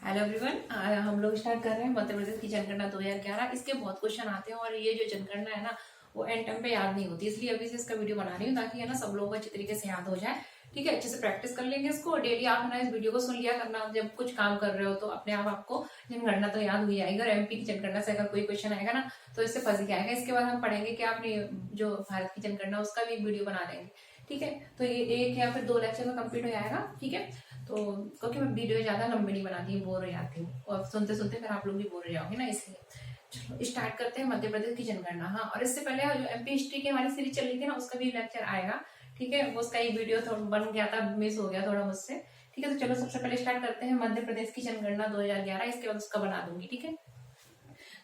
Hello everyone, हम लोग start कर रहे हैं मध्य प्रदेश की जनगणना 2011। इसके बहुत क्वेश्चन आते हैं और ये जो जनगणना है ना वो एंड टाइम पे याद नहीं होती, इसलिए अभी से इसका वीडियो बना रही हूँ ताकि है ना सब लोगों को अच्छी तरीके से याद हो जाए। ठीक है, अच्छे से प्रैक्टिस कर लेंगे इसको। डेली आप ना इस वीडियो को सुन लिया करना, जब कुछ काम कर रहे हो तो अपने आप आपको जनगणना तो याद हुई जाएगी। और एमपी की जनगणना से अगर कोई क्वेश्चन आएगा ना तो इससे फंस गया आएगा। इसके बाद हम पढ़ेंगे कि आपने जो भारत की जनगणना उसका भी एक वीडियो बना देंगे। ठीक है, तो ये एक या फिर 2 लेक्चर में कंप्लीट हो जाएगा। ठीक है, तो क्योंकि मैं वीडियो ज्यादा लंबी नहीं बनाती, बोर हो जाती हूँ और सुनते सुनते फिर आप लोग भी बोर हो जाओगे ना, इसलिए चलो स्टार्ट करते हैं मध्य प्रदेश की जनगणना। हाँ, और इससे पहले जो एमपी हिस्ट्री की हमारी सीरीज चल रही थी ना उसका भी लेक्चर आएगा। ठीक है, वो उसका एक वीडियो थोड़ा बन गया था, मिस हो गया थोड़ा मुझसे। ठीक है, तो चलो सबसे पहले स्टार्ट करते हैं मध्य प्रदेश की जनगणना 2011। इसके बाद उसका बना दूंगी। ठीक है,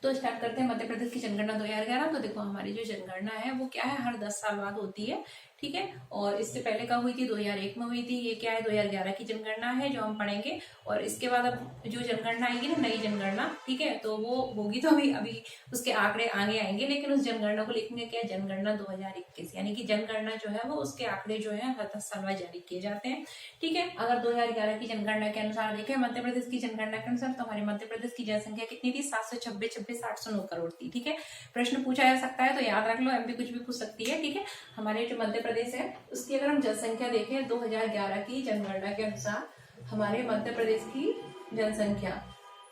तो स्टार्ट करते हैं मध्य प्रदेश की जनगणना 2011। तो देखो हमारी जो जनगणना है वो क्या है, हर 10 साल बाद होती है। ठीक है, और इससे पहले कब हुई थी, 2001 में हुई थी। ये क्या है, 2011 की जनगणना है जो हम पढ़ेंगे। और इसके बाद अब जो जनगणना आएगी ना, नई जनगणना, ठीक है, तो वो होगी तो अभी उसके आंकड़े आगे आएंगे। लेकिन उस जनगणना को लिखेंगे क्या, जनगणना 2021, यानी कि जनगणना जो है वो उसके आंकड़े जो है हर 10 साल बाद जारी किए जाते हैं। ठीक है, अगर 2011 की जनगणना के अनुसार देखें, मध्य प्रदेश की जनगणना के अनुसार, तो हमारे मध्य प्रदेश की जनसंख्या कितनी थी, 726 करोड़ थी। ठीक है, प्रश्न पूछा जा सकता है तो याद रख लो, एमपी कुछ भी पूछ सकती है। ठीक है, हमारे जो मध्य प्रदेश है उसकी अगर हम जनसंख्या देखें 2011 की जनगणना के अनुसार, हमारे मध्य प्रदेश की जनसंख्या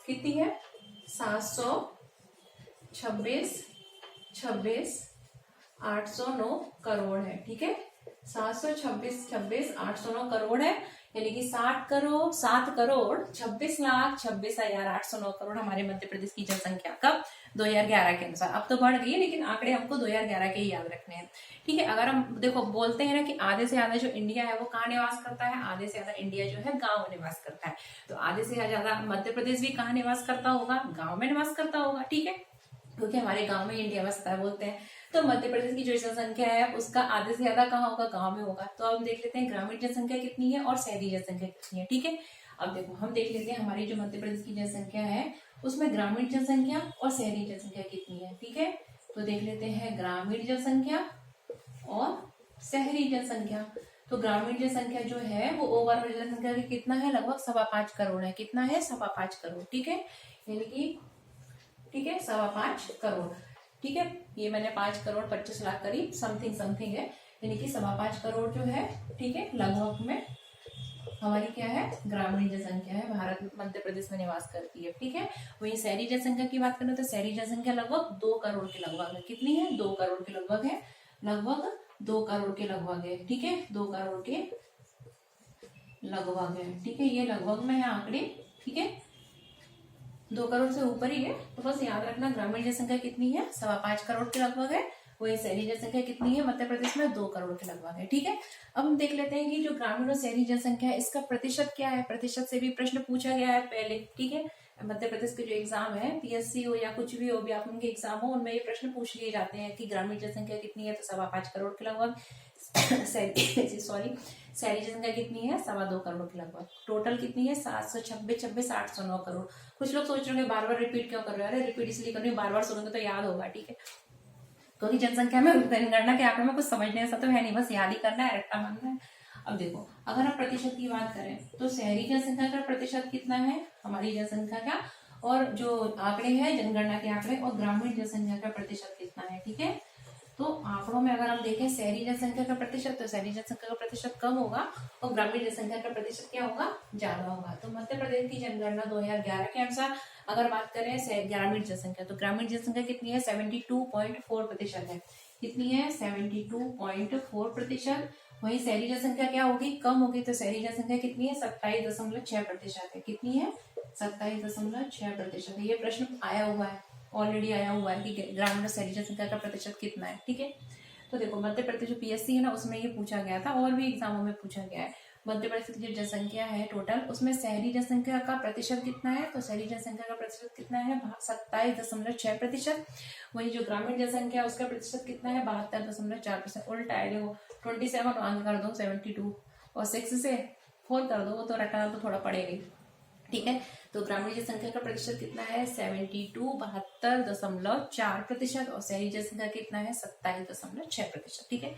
कितनी है, 726,809 करोड़ है। ठीक है, 726,809 करोड़ है, यानी कि 7 करोड़ 26,26,809 करोड़ हमारे मध्य प्रदेश की जनसंख्या कब, 2011 के अनुसार। अब तो बढ़ गई है लेकिन आंकड़े हमको 2011 के ही याद रखने हैं। ठीक है, अगर हम देखो बोलते हैं ना कि आधे से ज्यादा जो इंडिया है वो कहाँ निवास करता है, आधे से ज्यादा इंडिया जो है गांव में निवास करता है। तो आधे से ज्यादा मध्य प्रदेश भी कहाँ निवास करता होगा, गांव में निवास करता होगा। ठीक है, क्योंकि हमारे गांव में इंडिया बसता है बोलते हैं। तो मध्य प्रदेश की जो जनसंख्या है उसका आधे से ज्यादा कहाँ होगा, गांव में होगा। तो अब देख लेते हैं ग्रामीण जनसंख्या कितनी है और शहरी जनसंख्या कितनी है। ठीक है, अब देखो हम देख लेते हैं हमारी जो मध्य प्रदेश की जनसंख्या है उसमें ग्रामीण जनसंख्या और शहरी जनसंख्या कितनी है। ठीक है, तो देख लेते हैं ग्रामीण जनसंख्या और शहरी जनसंख्या। तो ग्रामीण जनसंख्या जो है वो ओवरऑल जनसंख्या की कितना है, लगभग 5.25 करोड़ है। कितना है, 5.25 करोड़। ठीक है, यानी कि ठीक है 5.25 करोड़। ठीक है, ये मैंने 5 करोड़ 25 लाख करीब समथिंग है, यानी कि 5.25 करोड़ जो है। ठीक है, लगभग में हमारी क्या है, ग्रामीण जनसंख्या है, भारत मध्य प्रदेश में निवास करती है। ठीक है, वही शहरी जनसंख्या की बात करें तो शहरी जनसंख्या लगभग 2 करोड़ के लगभग है। कितनी है, 2 करोड़ के लगभग है, लगभग 2 करोड़ के लगभग है। ठीक है, 2 करोड़ के लगभग है। ठीक है, ये लगभग में है आंकड़े। ठीक है, 2 करोड़ से ऊपर ही है, तो बस याद रखना ग्रामीण जनसंख्या कितनी है, 5.25 करोड़ के लगभग है। वही शहरी जनसंख्या कितनी है मध्य प्रदेश में, 2 करोड़ के लगभग है। ठीक है, अब हम देख लेते हैं कि जो ग्रामीण और शहरी जनसंख्या है इसका प्रतिशत क्या है। प्रतिशत से भी प्रश्न पूछा गया है पहले। ठीक है, मध्य प्रदेश के जो एग्जाम है, पीएससी हो या कुछ भी हो, व्यापमं के एग्जाम हो, उनमें ये प्रश्न पूछ लिए जाते हैं कि ग्रामीण जनसंख्या कितनी है, तो 5.25 करोड़ के लगभग। शहरी जनसंख्या कितनी है, 2.25 करोड़ के लगभग। टोटल कितनी है, 726,809 करोड़। कुछ लोग सोच रहे होंगे बार बार रिपीट क्यों कर रहे हो, अरे रिपीट इसलिए कर रही हूँ, बार बार सुनोगे तो याद होगा। ठीक है, क्योंकि जनसंख्या में जनगणना के आंकड़े में कुछ समझने ऐसा तो है नहीं, बस याद ही करना है, रट्टा मारना है। अब देखो अगर हम प्रतिशत की बात करें तो शहरी जनसंख्या का प्रतिशत कितना है हमारी जनसंख्या का, और जो आंकड़े हैं जनगणना के आंकड़े, और ग्रामीण जनसंख्या का प्रतिशत कितना है। ठीक है, तो आंकड़ों में अगर हम देखें शहरी जनसंख्या का प्रतिशत, तो शहरी जनसंख्या का प्रतिशत कम होगा और ग्रामीण जनसंख्या का प्रतिशत क्या होगा, ज्यादा होगा। तो मध्य प्रदेश की जनगणना 2011 के अनुसार अगर बात करें ग्रामीण जनसंख्या, तो ग्रामीण जनसंख्या कितनी है, 72.4% है। कितनी है, 72.4%। वही शहरी जनसंख्या क्या होगी, कम होगी। तो शहरी जनसंख्या कितनी है, 27.6% है। कितनी है, 27.6%। ये प्रश्न आया हुआ है, ऑलरेडी आया हुआ है कि ग्रामीण और शहरी जनसंख्या का प्रतिशत कितना है। ठीक है, तो देखो मध्य प्रदेश जो पीएससी है ना उसमें ये पूछा गया था और भी एग्जामों में पूछा गया है। मध्य प्रदेश की जो जनसंख्या है टोटल, उसमें शहरी जनसंख्या का प्रतिशत कितना है, तो शहरी जनसंख्या का प्रतिशत कितना है, 27.6%। वही जो ग्रामीण जनसंख्या उसका प्रतिशत कितना है, 72.4%। उल्टा है, देखो 27 आगे कर दो 72 और 6 से 4 कर दो, वो तो रटना तो थोड़ा पड़ेगा ही। ठीक है, तो ग्रामीण जनसंख्या का प्रतिशत कितना है, 72.4%, और शहरी जनसंख्या कितना है, 27.6%। ठीक है,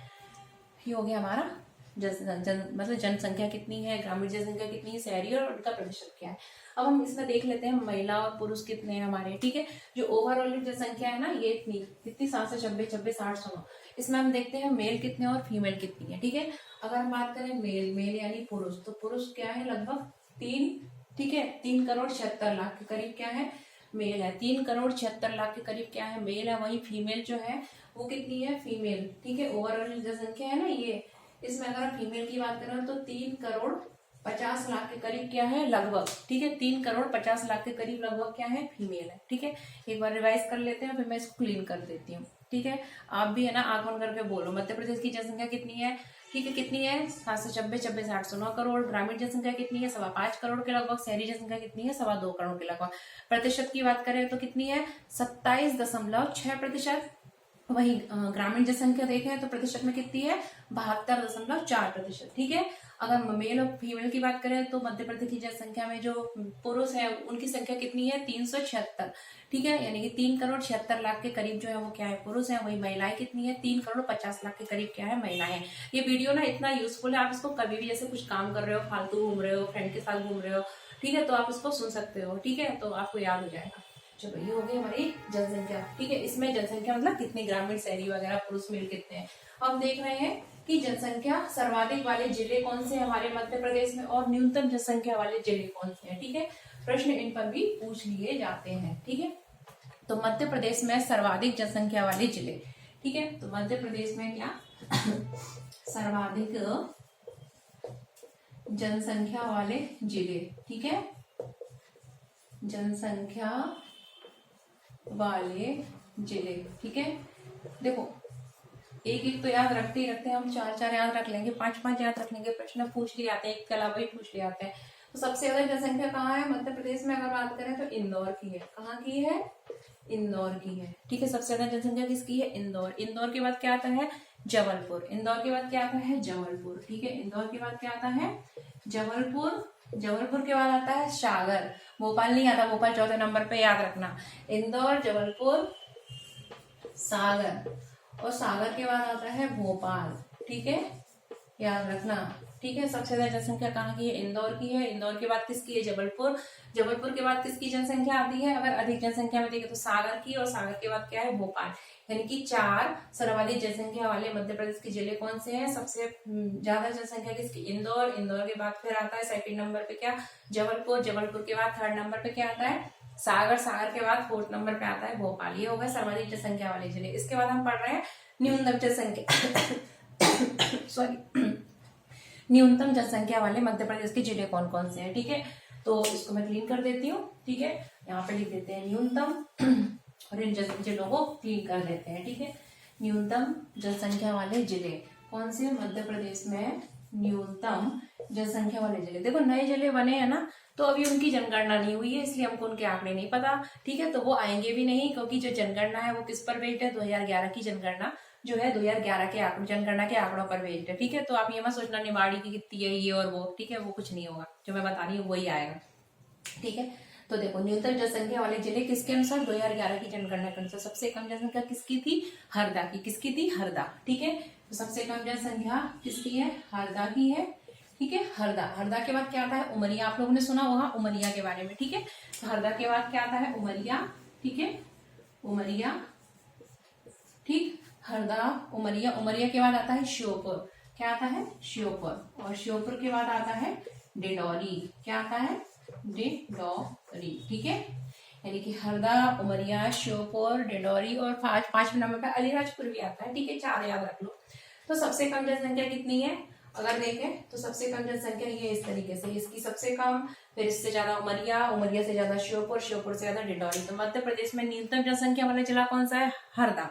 ये हो गया हमारा मतलब जनसंख्या कितनी है, ग्रामीण जनसंख्या कितनी है, शहरी, और उनका प्रतिशत क्या है। अब हम इसमें देख लेते हैं महिला और पुरुष कितने हैं हमारे, ठीक है। जो ओवरऑल जनसंख्या है ना, ये इतनी 790, इसमें हम देखते हैं मेल कितने और फीमेल कितनी है, ठीक है। अगर हम बात करें मेल यानी पुरुष, तो पुरुष क्या है लगभग 3, ठीक है, 3,76,00,000 के करीब क्या है मेल है, 3,76,00,000 के करीब क्या है मेल है। वही फीमेल जो है वो कितनी है फीमेल, ठीक है। ओवरऑल जनसंख्या है ना ये, इसमें अगर हम फीमेल की बात करें तो 3,50,00,000 के करीब क्या है लगभग, ठीक है, 3,50,00,000 के करीब लगभग क्या है फीमेल है, ठीक है। एक बार रिवाइज कर लेते हैं, फिर मैं इसको क्लीन कर देती हूँ, ठीक है। आप भी है ना आंख बंद करके बोलो। मध्य प्रदेश की जनसंख्या कितनी है, ठीक है, कितनी है 790, 809 करोड़। ग्रामीण जनसंख्या कितनी है 5.25 करोड़ के लगभग। शहरी जनसंख्या कितनी है 2.25 करोड़ के लगभग। प्रतिशत की बात करें तो कितनी है 27.6%। वही ग्रामीण जनसंख्या देखें तो प्रतिशत में कितनी है 72.4%, ठीक है। अगर मेल और फीमेल की बात करें तो मध्य प्रदेश की जनसंख्या में जो पुरुष है उनकी संख्या कितनी है 376, ठीक है, यानी कि 3,76,00,000 के करीब जो है वो क्या है पुरुष है। वही महिलाएं कितनी है 3,50,00,000 के करीब क्या है महिलाएं हैं। ये वीडियो ना इतना यूजफुल है, आप इसको कभी भी जैसे कुछ काम कर रहे हो, फालतू घूम रहे हो, फ्रेंड के साथ घूम रहे हो, ठीक है, तो आप इसको सुन सकते हो, ठीक है, तो आपको याद हो जाएगा। चलो ये हो गई हमारी जनसंख्या, ठीक है। इसमें जनसंख्या मतलब कितनी ग्रामीण शहरी वगैरह पुरुष मेल कितने हैं। अब देख रहे हैं कि जनसंख्या सर्वाधिक वाले जिले कौन से हमारे मध्य प्रदेश में और न्यूनतम जनसंख्या वाले जिले कौन से हैं, ठीक है। प्रश्न इन पर भी पूछ लिए जाते हैं, ठीक है। तो मध्य प्रदेश में सर्वाधिक जनसंख्या वाले जिले, ठीक है, तो मध्य प्रदेश में क्या सर्वाधिक जनसंख्या वाले जिले, ठीक है, जनसंख्या वाले जिले, ठीक है। देखो एक एक तो याद रखते ही रखते हैं हम, 4-4 याद रख लेंगे, 5-5 याद रख लेंगे, प्रश्न पूछ लिए आते हैं, एक के अलावा भी पूछ लिए आते हैं। तो सबसे ज्यादा जनसंख्या कहाँ है मध्य प्रदेश में, अगर बात करें तो इंदौर की है। कहाँ की है इंदौर की है, ठीक है। सबसे ज्यादा जनसंख्या किसकी है इंदौर। इंदौर के बाद क्या आता है जबलपुर। इंदौर के बाद क्या आता है जबलपुर, ठीक है। इंदौर के बाद क्या आता है जबलपुर। जबलपुर के बाद आता है सागर। भोपाल नहीं आता, भोपाल 14 नंबर पे, याद रखना। इंदौर, जबलपुर, सागर, और सागर के बाद आता है भोपाल, ठीक है, याद रखना, ठीक है। सबसे ज्यादा जनसंख्या कहाँ की है इंदौर की है। इंदौर के बाद किसकी है जबलपुर। जबलपुर के बाद किसकी जनसंख्या आती है अगर अधिक जनसंख्या में देखें तो सागर की, और सागर के बाद क्या है भोपाल। यानी कि 4 सर्वाधिक जनसंख्या वाले मध्य प्रदेश के जिले कौन से हैं। सबसे ज्यादा जनसंख्या किसकी इंदौर। इंदौर के बाद फिर आता है सेकंड नंबर पे क्या जबलपुर। जबलपुर के बाद थर्ड नंबर पे क्या आता है सागर। सागर के बाद फोर्थ नंबर पे आता है भोपाल। ये हो गए सर्वाधिक जनसंख्या वाले जिले। इसके बाद हम पढ़ रहे हैं न्यूनतम जनसंख्या सॉरी न्यूनतम जनसंख्या वाले मध्य प्रदेश के जिले कौन कौन से हैं, ठीक है। तो इसको मैं क्लीन कर देती हूँ, ठीक है। यहाँ पे लिख देते हैं न्यूनतम और इन जिलों को क्लीन कर देते हैं, ठीक है। न्यूनतम जनसंख्या वाले जिले कौन से मध्य प्रदेश में न्यूनतम जनसंख्या वाले जिले। देखो नए जिले बने हैं ना, तो अभी उनकी जनगणना नहीं हुई है, इसलिए हमको उनके आंकड़े नहीं पता, ठीक है। तो वो आएंगे भी नहीं, क्योंकि जो जनगणना है वो किस पर बेस्ड है 2011 की जनगणना जो है 2011 के जनगणना के आंकड़ों पर बेस्ड है, ठीक है। तो आप ये मत सोचना निवाड़ी की कितनी है ये और वो, ठीक है, वो कुछ नहीं होगा, जो मैं बता रही हूँ वही आएगा, ठीक है। तो देखो न्यूनतम जनसंख्या वाले जिले किसके अनुसार 2011 की जनगणना के अनुसार सबसे कम जनसंख्या किसकी थी हरदा की। किसकी थी हरदा, ठीक है। तो सबसे कम जनसंख्या किसकी है हरदा की है, ठीक है। हरदा। हरदा के बाद क्या आता है उमरिया। आप लोगों ने सुना होगा उमरिया के बारे में, ठीक है। तो हरदा के बाद क्या आता है उमरिया, ठीक है, उमरिया, ठीक। हरदा, उमरिया। उमरिया के बाद आता है श्योपुर। क्या आता है श्योपुर। और श्योपुर के बाद आता है डिडौरी। क्या आता है डिडौरी, ठीक है। यानी कि हरदा, उमरिया, श्योपुर, डिडौरी और 5वें नंबर पे अलीराजपुर भी आता है, ठीक है। 4 याद रख लो। तो सबसे कम जनसंख्या कितनी है अगर देखें तो सबसे कम जनसंख्या ये इस तरीके से, इसकी सबसे कम, फिर इससे ज्यादा उमरिया, उमरिया से ज्यादा श्योपुर, श्योपुर से ज्यादा डिडौरी। तो मध्य प्रदेश में न्यूनतम जनसंख्या वाला जिला कौन सा है हरदा।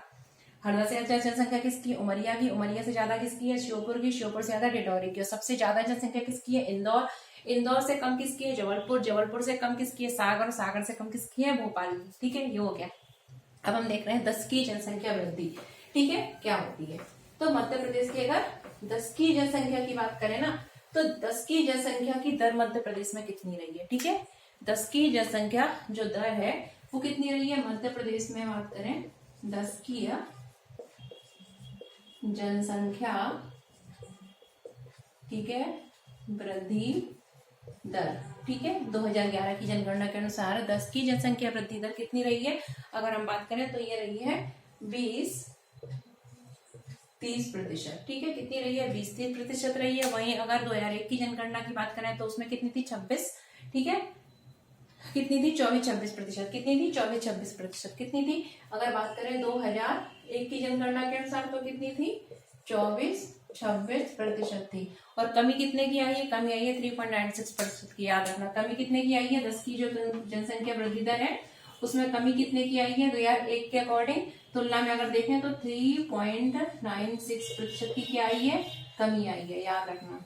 हरदा से ज्यादा जनसंख्या किसकी उमरिया की। उमरिया से ज्यादा किसकी है श्योपुर की। श्योपुर से ज्यादा डिडौरी की। और सबसे ज्यादा जनसंख्या किसकी है इंदौर। इंदौर से कम किसकी है जबलपुर। जबलपुर से कम किसकी है सागर। सागर से कम किसकी है भोपाल की, ठीक है। ये हो गया। अब हम देख रहे हैं 10 की जनसंख्या वृद्धि, ठीक है, क्या होती है। तो मध्य प्रदेश की अगर 10 की जनसंख्या की बात करें ना, तो 10 की जनसंख्या की दर मध्य प्रदेश में कितनी रही है, ठीक है। 10 की जनसंख्या जो दर है वो कितनी रही है मध्य प्रदेश में। बात करें 10 की जनसंख्या ठीक है, वृद्धि दर। ठीक है, 2011 की जनगणना के अनुसार 10 की जनसंख्या वृद्धि दर कितनी रही है? अगर हम बात करें तो ये रही है 20-30%। ठीक है, कितनी रही है? 20-30% रही है। वहीं अगर 2001 की जनगणना की बात करें तो उसमें कितनी थी? 26। ठीक है, कितनी थी? 24-26%। कितनी थी? 24-26%। कितनी थी? अगर बात करें 2001 की जनगणना के अनुसार तो कितनी थी? 24-26% थी। और कमी कितने की आई है? कमी आई है 3.96% की। याद रखना, कमी कितने की आई है? 10 की जो जनसंख्या वृद्धि दर है उसमें कमी कितने की आई है? 2001 के अकॉर्डिंग तुलना में अगर देखें तो 3.96% की क्या आई है? कमी आई है। याद रखना।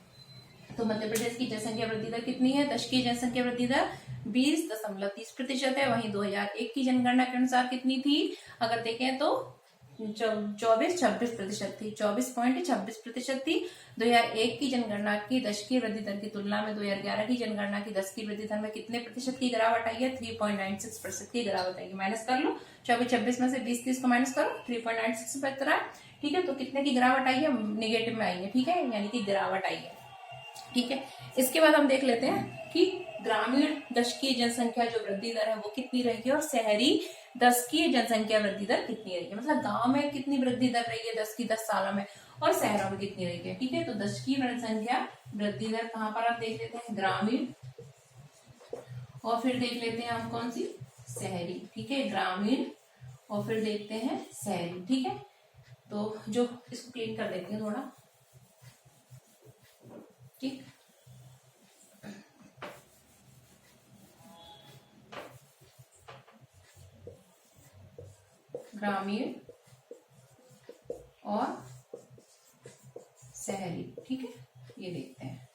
तो मध्य प्रदेश की जनसंख्या वृद्धि दर कितनी है? 10 की जनसंख्या वृद्धि दर 20.30% है। वहीं 2001 की जनगणना के अनुसार कितनी थी? अगर देखें तो 24-26% थी। 24.26% थी 2001 की जनगणना की 10 की वृद्धि दर की तुलना में। 2011 की जनगणना की 10 की वृद्धि दर में कितने प्रतिशत की गिरावट आई है? 3.96% की गिरावट आई है। माइनस कर लो, 24-26 में से 20-30 को माइनस करो, 3.96 बच रहा है। ठीक है, तो कितने की गिरावट आई है? निगेटिव में आई है। ठीक है, यानी कि गिरावट आई है। ठीक है, इसके बाद हम देख लेते हैं कि ग्रामीण दशकीय जनसंख्या जो वृद्धि दर है वो कितनी रही है और शहरी दशकीय जनसंख्या वृद्धि दर कितनी रही है। मतलब गांव में कितनी वृद्धि दर रही है 10 की 10 सालों में और शहरों में कितनी रही है। ठीक है, तो दशकीय जनसंख्या वृद्धि दर कहां पर आप देख लेते हैं? ग्रामीण, और फिर देख लेते हैं हम कौन सी? शहरी। ठीक है, ग्रामीण और फिर देखते हैं शहरी। ठीक है, तो जो इसको क्लीन कर देती हूँ थोड़ा। ठीक, ग्रामीण और शहरी। ठीक है, ये देखते हैं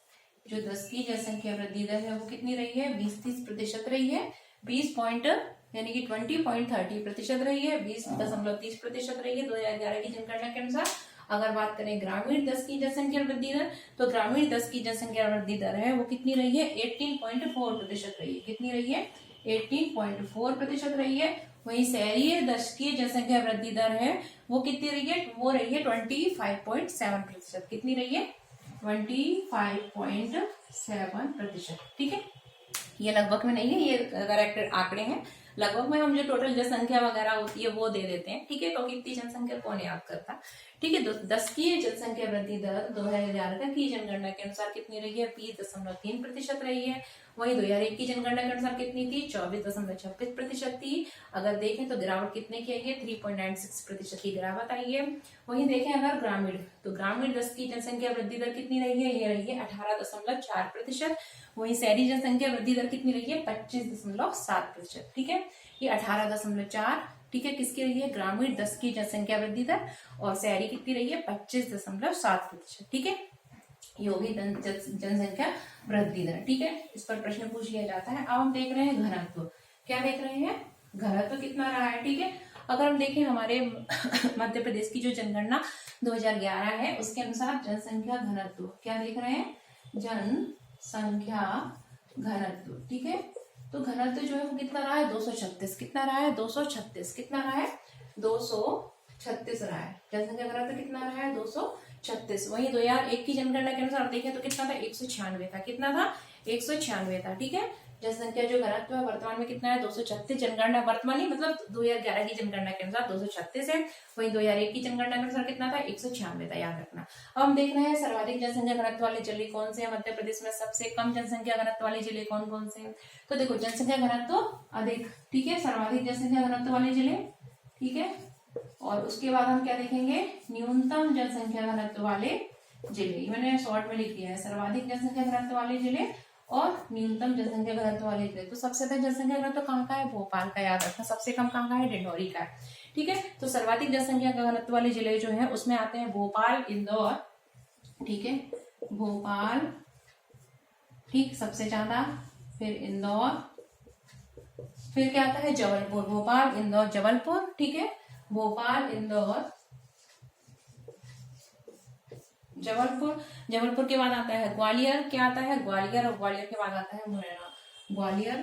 जो 10 की जनसंख्या वृद्धि दर है वो कितनी रही है? 20-30% रही है। 20 पॉइंट यानी कि 20.30% रही है। 20.30% रही है 2011 की जनगणना के अनुसार। अगर बात करें ग्रामीण 10 की जनसंख्या वृद्धि दर, तो ग्रामीण 10 की जनसंख्या वृद्धि दर है वो कितनी रही है? 18.4% रही है। कितनी रही है? 18.4% रही है। वहीं शहरी 10 की जनसंख्या वृद्धि दर है वो कितनी रही है? वो रही है 25.7%। कितनी रही है? 25.7%। ठीक है, ये लगभग में नहीं है, ये करेक्ट आंकड़े हैं। लगभग में हम जो टोटल जनसंख्या वगैरह होती है वो दे देते हैं। ठीक है, क्योंकि इतनी जनसंख्या कौन याद करता। ठीक है, 10 की जनसंख्या वृद्धि दर 2011 की जनगणना के अनुसार कितनी रही है? 20.3% रही है। वहीं 2001 की जनगणना के अनुसार कितनी थी? 24.26% थी। अगर देखें तो गिरावट कितने की आई है? 3.96% की गिरावट आई है। वहीं देखें अगर ग्रामीण, तो ग्रामीण 10 की जनसंख्या वृद्धि दर कितनी रही है? ये रही है 18.4%। वहीं शहरी जनसंख्या वृद्धि दर कितनी रही है? 25.7%। ठीक है, ये 18.4। ठीक है, किसकी रही है? ग्रामीण 10 की जनसंख्या वृद्धि दर, और शहरी कितनी रही है? 25.7%। ठीक है, ये होगी जनसंख्या वृद्धि दर। ठीक है, इस पर प्रश्न पूछ लिया जाता है। अब हम देख रहे हैं घनत्व। क्या देख रहे हैं? घनत्व कितना रहा है। ठीक है, अगर हम देखें हमारे मध्य प्रदेश की जो जनगणना 2011 है उसके अनुसार जनसंख्या घनत्व क्या देख रहे हैं? जनसंख्या घनत्व। ठीक है, तो घनत्व जो है वो कितना रहा है? 236। कितना रहा है? 236। कितना रहा है? 236 रहा है। जनसंख्या घनत्व कितना रहा है? 236। वहीं 2001 की जनगणना के अनुसार देखें तो कितना था? 196 था। कितना था? 196 था। ठीक है, जनसंख्या जो घनत्व है वर्तमान में कितना है? 236। जनगणना वर्तमान ही मतलब 2011 की जनगणना के अनुसार 236 है। वहीं 2001 की जनगणना के अनुसार कितना था? 196 था। याद रखना। अब हम देख रहे हैं सर्वाधिक जनसंख्या घनत्व वाले जिले कौन से हैं मध्य प्रदेश में, सबसे कम जनसंख्या घनत्व वाले जिले कौन कौन से हैं। तो देखो जनसंख्या घनत्व अधिक, ठीक है, सर्वाधिक जनसंख्या घनत्व वाले जिले। ठीक है, और उसके बाद हम क्या देखेंगे? न्यूनतम जनसंख्या घनत्व वाले जिले। मैंने शॉर्ट में लिख दिया है, सर्वाधिक जनसंख्या घनत्व वाले जिले और न्यूनतम जनसंख्या घनत्व वाले जिले। तो सबसे अधिक जनसंख्या घनत्व कहाँ का है? भोपाल का। याद रखना। सबसे कम कहाँ का है? डिंडौरी का है। ठीक है, तो सर्वाधिक जनसंख्या घनत्व वाले जिले जो है उसमें आते हैं भोपाल, इंदौर। ठीक है, भोपाल, ठीक, सबसे ज्यादा, फिर इंदौर, फिर क्या आता है? जबलपुर। भोपाल, इंदौर, जबलपुर। ठीक है, भोपाल, इंदौर, जबलपुर। जबलपुर के बाद आता है ग्वालियर। क्या आता है? ग्वालियर। और ग्वालियर के बाद आता है मुरैना। ग्वालियर,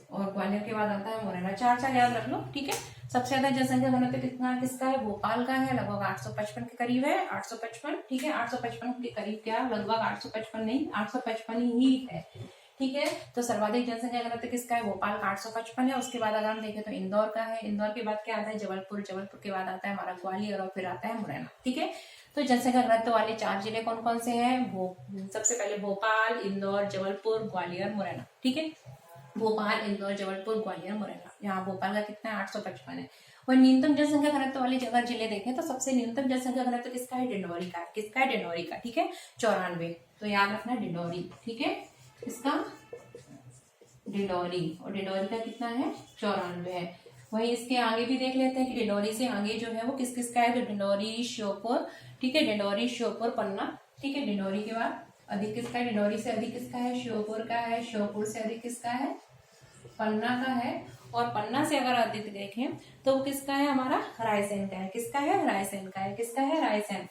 और ग्वालियर के बाद आता है मुरैना। चार चार याद रख लो, ठीक है। सबसे ज्यादा जनसंख्या घनत्व कितना किसका है, भोपाल का है, लगभग 855 के करीब है, 855, ठीक है। 855 के करीब, क्या लगभग 855 नहीं, 855 ही है, ठीक है। तो सर्वाधिक जनसंख्या घनत्व किसका है, भोपाल का 855 है। उसके बाद अगर हम देखें तो इंदौर का है, इंदौर के बाद क्या आता है, जबलपुर, जबलपुर के बाद आता है हमारा ग्वालियर और फिर आता है मुरैना, ठीक है। तो जनसंख्या घनत्व वाले 4 जिले कौन कौन से हैं, सबसे पहले भोपाल, इंदौर, जबलपुर, ग्वालियर, मुरैना, ठीक है। भोपाल, इंदौर, जबलपुर, ग्वालियर, मुरैना। यहाँ भोपाल का कितना है, 855 है। और न्यूनतम जनसंख्या घनत्व वाले अगर जिले देखें तो सबसे न्यूनतम जनसंख्या घनत्व किसका है, डिंडौरी का है। किसका है, डिंडौरी का, ठीक है, 94। तो याद रखना डिंडौरी, ठीक है, इसका डिंडौरी, और डिंडौरी का कितना है, 94 है। वहीं इसके आगे भी देख लेते हैं कि डिंडौरी से आगे जो है वो किस किस का है, तो डिंडौरी, श्योपुर, ठीक है, डिंडौरी, श्योपुर, पन्ना, ठीक है। डिंडौरी के बाद अधिक किसका है, डिंडौरी से अधिक किसका है, श्योपुर का है, श्योपुर से अधिक किसका है, पन्ना का है, और पन्ना से अगर अधिक देखें तो वो किसका है, हमारा रायसेन का है। किसका है, रायसेन का है। किसका है, रायसेन,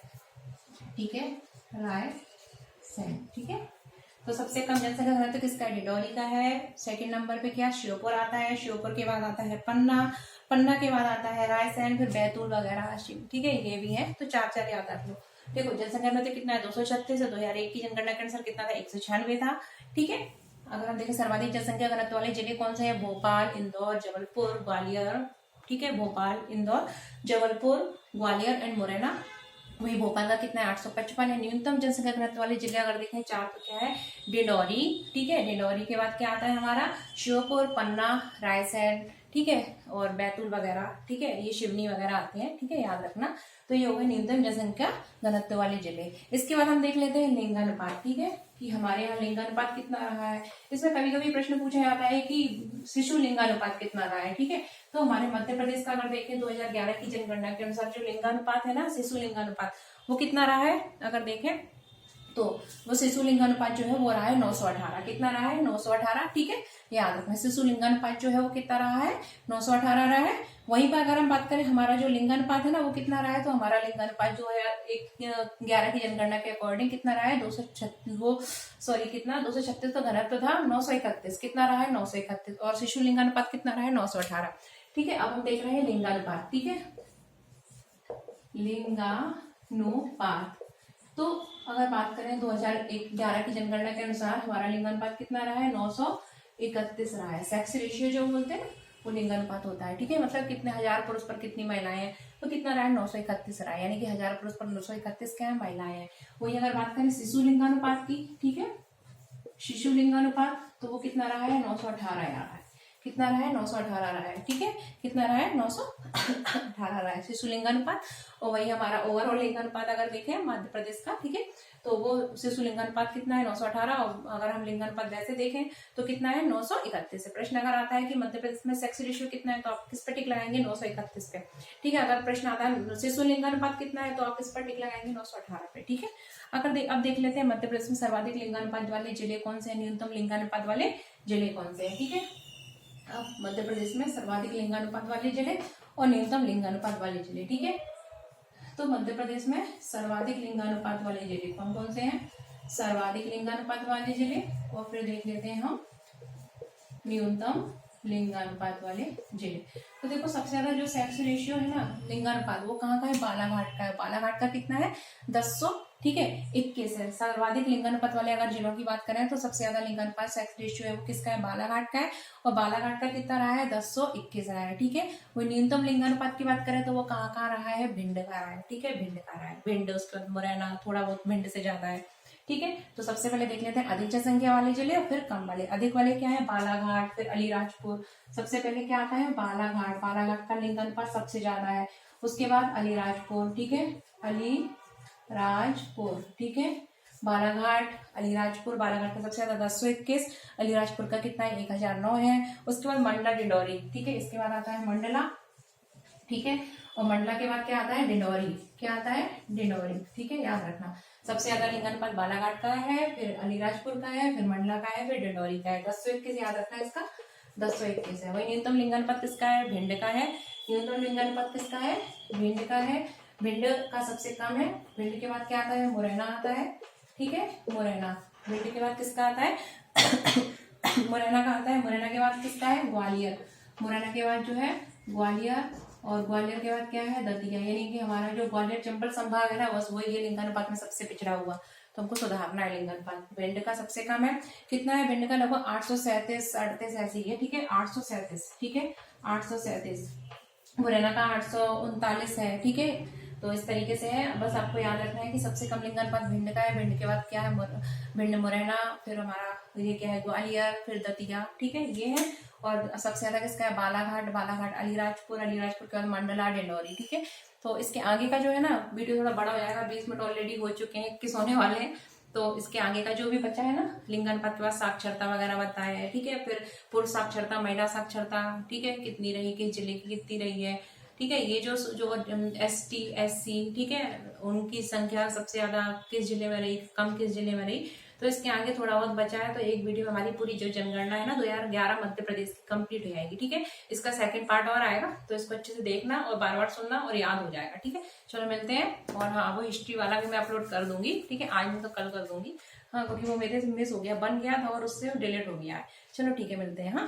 ठीक है, रायसेन, ठीक है। तो सबसे कम जनसंख्या घनत्व किसका है, डिंडौरी का है। सेकंड नंबर पे क्या, श्योपुर आता है, श्योपुर के बाद आता है पन्ना, पन्ना के बाद आता है रायसेन, फिर बैतूल वगैरह, ठीक है, ये भी है। तो 4 4 याद रख लो। देखो जनसंख्या घनत्व कितना है, 236 है। 2001 की जनगणना के अनुसार कितना था, 196 था, ठीक है। अगर हम देखें सर्वाधिक जनसंख्या घनत्व वाले जिले कौन से हैं, भोपाल, इंदौर, जबलपुर, ग्वालियर, ठीक है, भोपाल, इंदौर, जबलपुर, ग्वालियर एंड मुरैना। वही भोपाल का कितना है, 855 है। न्यूनतम जनसंख्या घनत्व वाले जिले अगर देखें 4 तो क्या है, डिंडौरी, ठीक है, डिंडौरी के बाद क्या आता है हमारा, श्योपुर, पन्ना, रायसेन, ठीक है, और बैतूल वगैरह, ठीक है, ये शिवनी वगैरह आते हैं, ठीक है, याद रखना। तो ये हो गए न्यूनतम जनसंख्या घनत्व वाले जिले। इसके बाद हम देख लेते हैं लिंगानुपात, ठीक है, कि हमारे यहाँ लिंगानुपात कितना रहा है। इसमें कभी कभी प्रश्न पूछा जाता है कि शिशु लिंगानुपात कितना रहा है, ठीक है। तो हमारे मध्य प्रदेश का अगर देखें 2011 की जनगणना के अनुसार जो लिंगानुपात है ना, शिशु लिंगानुपात, वो कितना रहा है, अगर देखें तो वो शिशु लिंगानुपात जो है वो रहा है 918। कितना रहा है, 918, ठीक है, याद रखना। शिशु लिंगानुपात जो है वो कितना रहा है, 918 रहा है। वहीं पर अगर हम बात करें हमारा जो लिंगानुपात है ना वो कितना रहा है, तो हमारा लिंगानुपात जो है 2011 की जनगणना के अकॉर्डिंग कितना रहा है, 236, वो सॉरी कितना, 236 तो घनत्व था, 931 कितना रहा है, 931, और शिशु लिंगानुपात कितना रहा है, 918, ठीक है। अब हम देख रहे हैं लिंगानुपात, ठीक है, लिंगानुपात। तो अगर बात करें 2011 की जनगणना के अनुसार हमारा लिंगानुपात कितना रहा है, 931 रहा है। सेक्स रेशियो जो बोलते हैं वो लिंगानुपात होता है, ठीक है, मतलब कितने हजार पुरुष पर कितनी महिलाएं हैं, तो कितना रहा है, 931 रहा है, यानी कि 1000 पुरुष पर 931 क्या है, महिलाएं हैं। वही अगर बात करें शिशु लिंगानुपात की, ठीक है, शिशु लिंगानुपात, तो वो कितना रहा है, 918 रहा है। कितना रहा है, 918 रहा है, ठीक है, कितना रहा है, 918 रहा है शिशु लिंगानुपात। और वही हमारा ओवरऑल लिंगानुपात अगर देखें मध्य प्रदेश का, ठीक है, तो वो शिशु लिंगानुपात कितना है, 918, और अगर हम लिंगानुपात वैसे देखें तो कितना है, 931 है। प्रश्न अगर आता है कि मध्य प्रदेश में सेक्स रेशियो कितना है, तो आप किस पर टिक लगाएंगे, 931 पे, ठीक है। अगर प्रश्न आता है शिशु लिंगानुपात कितना है, तो आप किस पर टिक लगाएंगे, 918 पे, ठीक है। अब देख लेते हैं मध्य प्रदेश में सर्वाधिक लिंगानुपात वाले जिले कौन से हैं, न्यूनतम लिंगानुपात वाले जिले कौन से हैं, ठीक है। अब मध्य प्रदेश में सर्वाधिक लिंगानुपात वाले जिले और न्यूनतम लिंगानुपात वाले जिले, ठीक है। तो मध्य प्रदेश में सर्वाधिक लिंगानुपात वाले जिले कौन कौन से हैं, सर्वाधिक लिंगानुपात वाले जिले, और फिर देख लेते हैं हम न्यूनतम लिंगानुपात वाले जिले। तो देखो सबसे ज्यादा जो सेक्स रेशियो है ना, लिंगानुपात, वो कहाँ का है, बालाघाट का है। बालाघाट का कितना है, 10, ठीक है, 21 है। सर्वाधिक लिंगानुपात वाले अगर जिलों की बात करें तो सबसे ज्यादा लिंगानुपात सेक्स रेशियो है वो किसका है, बालाघाट का है, और बालाघाट का कितना रहा है, 1021 रहा है, ठीक है। वो न्यूनतम लिंगानुपात की बात करें तो वो कहाँ रहा है, भिंड का रहा है, ठीक है, भिंड का रहा है, भिंड, उसके बाद मुरैना, थोड़ा बहुत भिंड से ज्यादा है, ठीक है। तो सबसे पहले देख लेते हैं अधिक जनसंख्या वाले जिले और फिर कम वाले। अधिक वाले क्या है, बालाघाट, फिर अलीराजपुर। सबसे पहले क्या आता है, बालाघाट, बालाघाट का लिंगानुपात सबसे ज्यादा है। उसके बाद अलीराजपुर, ठीक है, अलीराजपुर, ठीक है, बालाघाट, अलीराजपुर, बालाघाट का सबसे ज्यादा 1021, अलीराजपुर का कितना है, 1009 है। उसके बाद मंडला, डिंडौरी, ठीक है, इसके बाद आता है मंडला, ठीक है, और मंडला के बाद क्या आता है, डिंडौरी, क्या आता है, डिंडौरी, ठीक है, याद रखना। सबसे ज्यादा लिंगानुपात बालाघाट का है, फिर अलीराजपुर का है, फिर मंडला का है, फिर डिंडौरी का है। 1021 याद रखना इसका, 1021 है। वही न्यूनतम लिंगानुपात किसका है, भिंड का है। न्यूनतम लिंगानुपात किसका है, भिंड का है। भिंड का सबसे कम है। भिंड के बाद क्या आता है, मुरैना आता है, ठीक है, मुरैना। भिंड के बाद किसका आता है मुरैना का आता है, मुरैना के बाद किसका है, ग्वालियर। मुरैना के बाद जो है ग्वालियर, और ग्वालियर के बाद क्या है, दतिया। यानी कि हमारा जो ग्वालियर चंबल संभाग है ना, बस वही है लिंगानुपात में सबसे पिछड़ा हुआ, तो हमको सुधारना है लिंगानुपात। भिंड का सबसे कम है, कितना है भिंड का, लगभग 837-38 ऐसी है, ठीक है 837, ठीक है 837। मुरैना का 839 है, ठीक है। तो इस तरीके से है, बस आपको याद रखना है कि सबसे कम लिंगानुपात भिंड का है, भिंड के बाद क्या है, भिंड मुरैना, फिर हमारा ये क्या है ग्वालियर, फिर दतिया, ठीक है ये है। और सबसे ज्यादा किसका है, बालाघाट, बालाघाट, अलीराजपुर, अलीराजपुर के बाद मंडला, डिंडौरी, ठीक है। तो इसके आगे का जो है ना वीडियो थोड़ा बड़ा हो जाएगा, 20 मिनट ऑलरेडी हो चुके हैं, 21 होने वाले हैं। तो इसके आगे का जो भी बचा है ना, लिंगानुपात के बाद साक्षरता वगैरह बताया है, ठीक है। फिर पुरुष साक्षरता, महिला साक्षरता, ठीक है, कितनी रही, किस जिले की कितनी रही है, ठीक है। ये जो ST SC, ठीक है, उनकी संख्या सबसे ज्यादा किस जिले में रही, कम किस जिले में रही। तो इसके आगे थोड़ा बहुत बचा है, तो एक वीडियो हमारी पूरी जो जनगणना है ना 2011 मध्य प्रदेश की कंप्लीट हो जाएगी, ठीक है। इसका सेकंड पार्ट और आएगा, तो इसको अच्छे से देखना और बार बार सुनना और याद हो जाएगा, ठीक है। चलो मिलते हैं। और हाँ, वो हिस्ट्री वाला भी मैं अपलोड कर दूंगी, ठीक है, आज नहीं तो कल कर दूंगी, हाँ, क्योंकि वो मेरे से मिस हो गया, बन गया था और उससे डिलीट हो गया है। चलो ठीक है, मिलते हैं, हाँ।